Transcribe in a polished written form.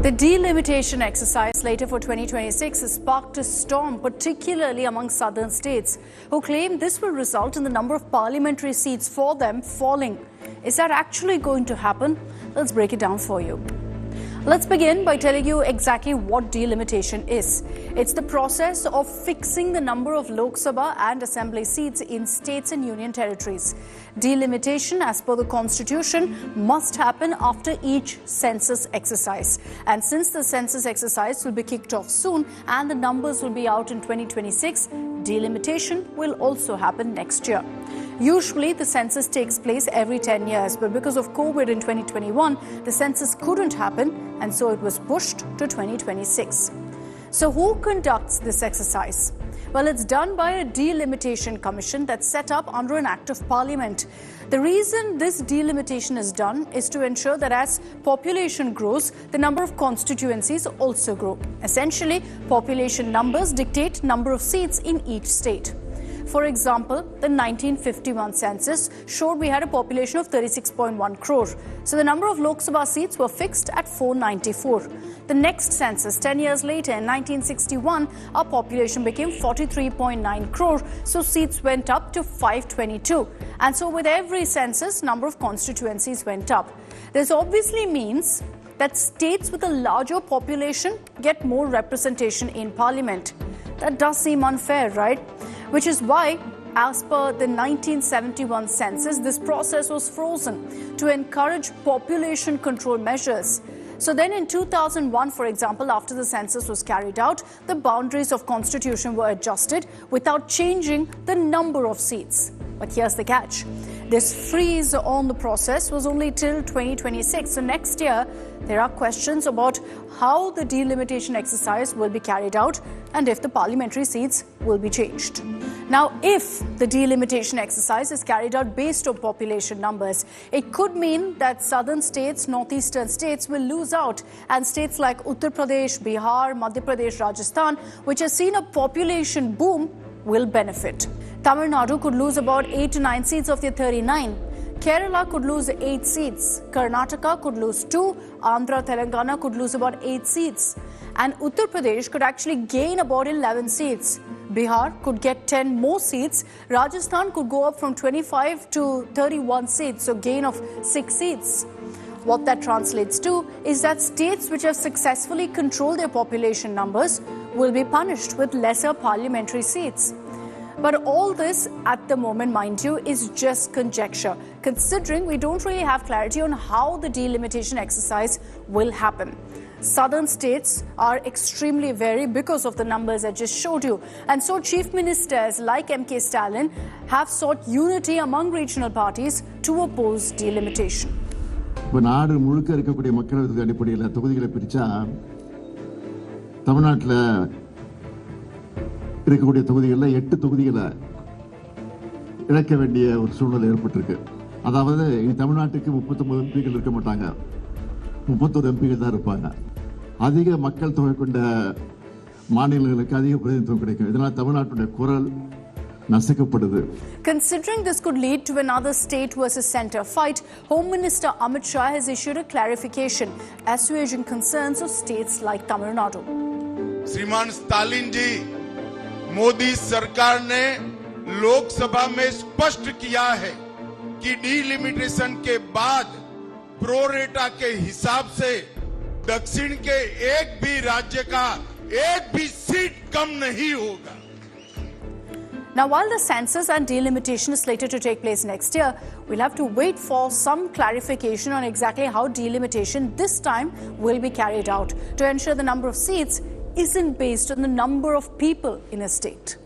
The delimitation exercise later for 2026 has sparked a storm, particularly among southern states, who claim this will result in the number of parliamentary seats for them falling. Is that actually going to happen? Let's break it down for you. Let's begin by telling you exactly what delimitation is. It's the process of fixing the number of Lok Sabha and Assembly seats in states and union territories. Delimitation, as per the Constitution, must happen after each census exercise. And since the census exercise will be kicked off soon and the numbers will be out in 2026, delimitation will also happen next year. Usually, the census takes place every 10 years, but because of COVID in 2021, the census couldn't happen, and so it was pushed to 2026. So who conducts this exercise? Well, it's done by a delimitation commission that's set up under an act of parliament. The reason this delimitation is done is to ensure that as population grows, the number of constituencies also grow. Essentially, population numbers dictate number of seats in each state. For example, the 1951 census showed we had a population of 36.1 crore. So the number of Lok Sabha seats were fixed at 494. The next census, 10 years later, in 1961, our population became 43.9 crore. So seats went up to 522. And so with every census, number of constituencies went up. This obviously means that states with a larger population get more representation in parliament. That does seem unfair, right? Which is why, as per the 1971 census, this process was frozen to encourage population control measures. So then in 2001, for example, after the census was carried out, the boundaries of constitution were adjusted without changing the number of seats. But here's the catch. This freeze on the process was only till 2026. So next year, there are questions about how the delimitation exercise will be carried out and if the parliamentary seats will be changed. Now, if the delimitation exercise is carried out based on population numbers, it could mean that southern states, northeastern states will lose out, and states like Uttar Pradesh, Bihar, Madhya Pradesh, Rajasthan, which has seen a population boom, will benefit. Tamil Nadu could lose about 8 to 9 seats of their 39. Kerala could lose 8 seats. Karnataka could lose 2. Andhra, Telangana could lose about 8 seats. And Uttar Pradesh could actually gain about 11 seats. Bihar could get 10 more seats. Rajasthan could go up from 25 to 31 seats, so gain of 6 seats. What that translates to is that states which have successfully controlled their population numbers will be punished with lesser parliamentary seats. But all this, at the moment, mind you, is just conjecture, considering we don't really have clarity on how the delimitation exercise will happen. Southern states are extremely wary because of the numbers I just showed you. And so chief ministers like M.K. Stalin have sought unity among regional parties to oppose delimitation. இப்போ நாடு முழுக்க இருக்கக்கூடிய மக்களவை அடிப்படையில் தொகுதிகளை பிரிச்சா தமிழ்நாட்டில் இருக்கக்கூடிய தொகுதிகளில் 8 தொகுதிகளை இழக்க வேண்டிய ஒரு சூழ்நிலை ஏற்பட்டிருக்கு. அதாவது தமிழ்நாட்டுக்கு 39 எம்பிகள் இருக்க மாட்டாங்க, 31 எம்பிகள் தான் இருப்பாங்க. அதிக மக்கள் தொகை கொண்ட மாநிலங்களுக்கு அதிக பிரதிநிதித்துவம் கிடைக்கும். இதனால் தமிழ்நாட்டுடைய குரல் நசுக்கப்படுது. Considering this could lead to another state versus centre fight, Home Minister Amit Shah has issued a clarification assuaging concerns of states like Tamil Nadu. श्रीमान स्टालिन जी, मोदी सरकार ने लोकसभा में स्पष्ट किया है कि डीलिमिटेशन के बाद प्रोरेटा के हिसाब से दक्षिण के एक भी राज्य का एक भी सीट कम नहीं होगा. Now, while the census and delimitation is slated to take place next year, we'll have to wait for some clarification on exactly how delimitation this time will be carried out to ensure the number of seats isn't based on the number of people in a state.